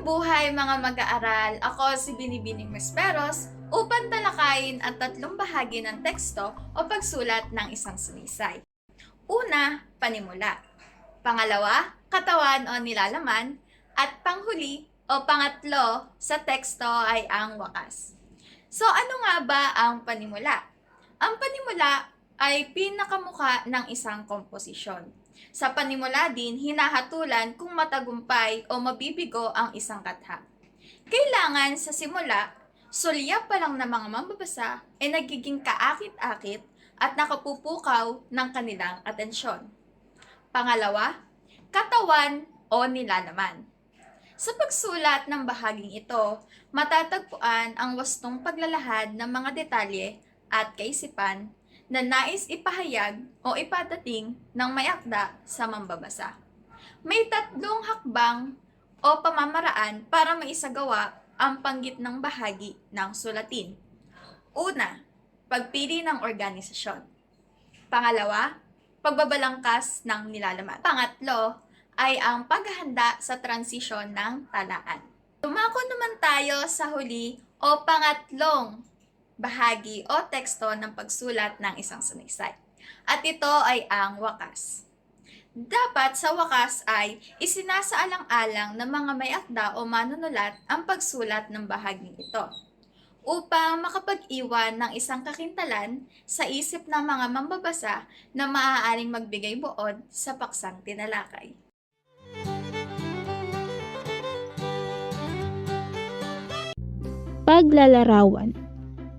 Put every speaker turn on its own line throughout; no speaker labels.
Mabuhay mga mag-aaral! Ako si Binibining Mesperos upang talakayin ang tatlong bahagi ng teksto o pagsulat ng isang sunisay. Una, panimula. Pangalawa, katawan o nilalaman. At panghuli o pangatlo sa teksto ay ang wakas. So ano nga ba ang panimula? Ang panimula ay pinakamuka ng isang komposisyon. Sa panimula din, hinahatulan kung matagumpay o mabibigo ang isang katha. Kailangan sa simula, sulyap pa lang ng mga mambabasa ay nagiging kaakit-akit at nakapupukaw ng kanilang atensyon. Pangalawa, katawan o nilalaman. Sa pagsulat ng bahaging ito, matatagpuan ang wastong paglalahad ng mga detalye at kaisipan na nais ipahayag o ipadating ng may akda sa mambabasa. May tatlong hakbang o pamamaraan para maisagawa ang panggitnang bahagi ng sulatin. Una, pagpili ng organisasyon. Pangalawa, pagbabalangkas ng nilalaman. Pangatlo, ay ang paghahanda sa transisyon ng talaan. Tumako naman tayo sa huli o pangatlong bahagi o teksto ng pagsulat ng isang sunisay. At ito ay ang wakas. Dapat sa wakas ay isinasaalang-alang ng mga may akda o manunulat ang pagsulat ng bahaging ito upang makapag-iwan ng isang kakintalan sa isip ng mga mambabasa na maaaring magbigay buod sa paksang tinalakay.
Paglalarawan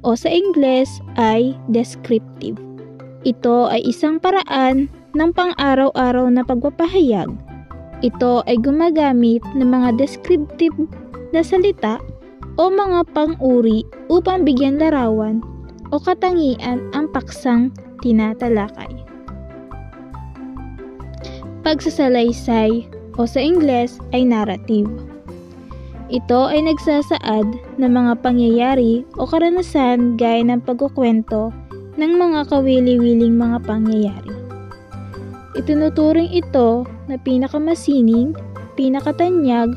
o sa Ingles ay descriptive. Ito ay isang paraan ng pang-araw-araw na pagpapahayag. Ito ay gumagamit ng mga descriptive na salita o mga pang-uri upang bigyan larawan o katangian ang paksang tinatalakay. Pagsasalaysay o sa Ingles ay narrative. Ito ay nagsasaad ng mga pangyayari o karanasan gaya ng pagkukwento ng mga kawili-wiling mga pangyayari. Itinuturing ito na pinakamasining, pinakatanyag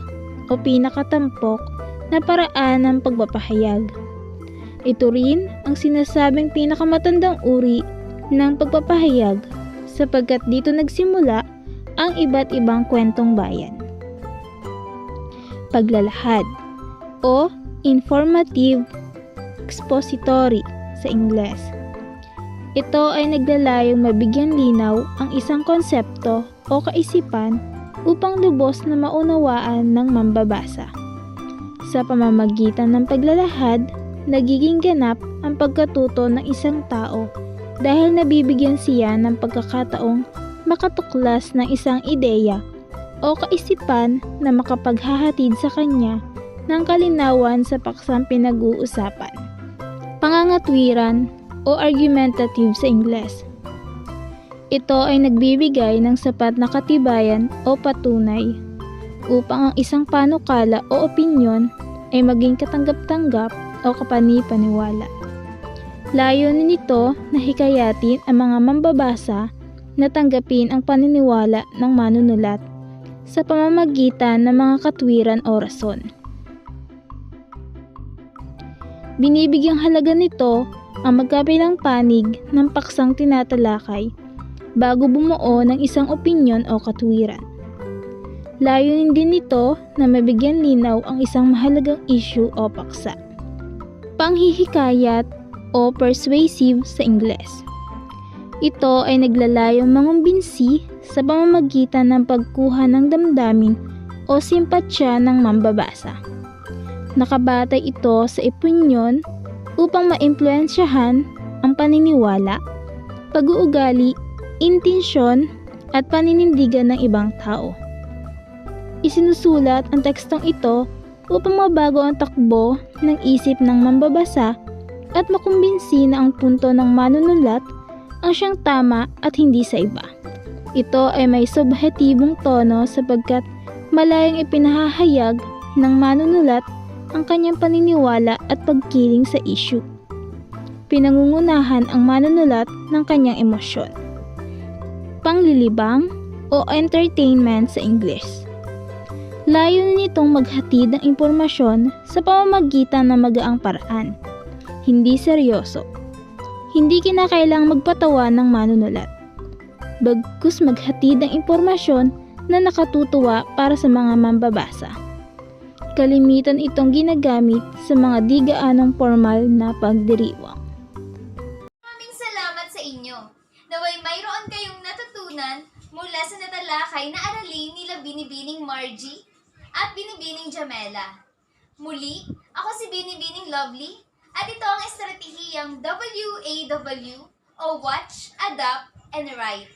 o pinakatampok na paraan ng pagpapahayag. Ito rin ang sinasabing pinakamatandang uri ng pagpapahayag sapagkat dito nagsimula ang iba't ibang kwentong bayan. Paglalahad o informative expository sa Ingles. Ito ay naglalayong mabigyan linaw ang isang konsepto o kaisipan upang lubos na maunawaan ng mambabasa. Sa pamamagitan ng paglalahad, nagiging ganap ang pagkatuto ng isang tao dahil nabibigyan siya ng pagkakataong makatuklas ng isang ideya o kaisipan na makapaghahatid sa kanya ng kalinawan sa paksang pinag-uusapan. Pangangatwiran o argumentative sa Ingles. Ito ay nagbibigay ng sapat na katibayan o patunay upang ang isang panukala o opinyon ay maging katanggap-tanggap o kapani-paniwala. Layunin nito na hikayatin ang mga mambabasa na tanggapin ang paniniwala ng manunulat sa pamamagitan ng mga katwiran o rason. Binibigyang halaga nito ang magkabilang panig ng paksang tinatalakay bago bumuo ng isang opinyon o katwiran. Layunin din nito na mabigyan linaw ang isang mahalagang issue o paksa. Panghihikayat o persuasive sa Ingles. Ito ay naglalayong mangumbinsi sa pamamagitan ng pagkuha ng damdamin o simpatsya ng mambabasa. Nakabatay ito sa opinyon upang maimpluwensyahan ang paniniwala, pag-uugali, intensyon at paninindigan ng ibang tao. Isinusulat ang tekstong ito upang mabago ang takbo ng isip ng mambabasa at makumbinsi na ang punto ng manunulat ang siyang tama at hindi sa iba. Ito ay may subhetibong tono sapagkat malayang ipinahahayag ng manunulat ang kanyang paniniwala at pagkiling sa issue. Pinangungunahan ang manunulat ng kanyang emosyon. Panglilibang o entertainment sa English. Layo nitong maghatid ng impormasyon sa pamamagitan ng magaang paraan. Hindi seryoso. Hindi kinakailang magpatawa ng manunulat. Bagkus maghatid ng impormasyon na nakatutuwa para sa mga mambabasa. Kalimitan itong ginagamit sa mga di gaanong formal na pagdiriwang.
Maraming salamat sa inyo. Naway mayroon kayong natutunan mula sa natalakay na aralin nila Binibining Margie at Binibining Jamela. Muli, ako si Binibining Lovely at ito ang estratehiyang WAW o Watch, Adapt, and Write.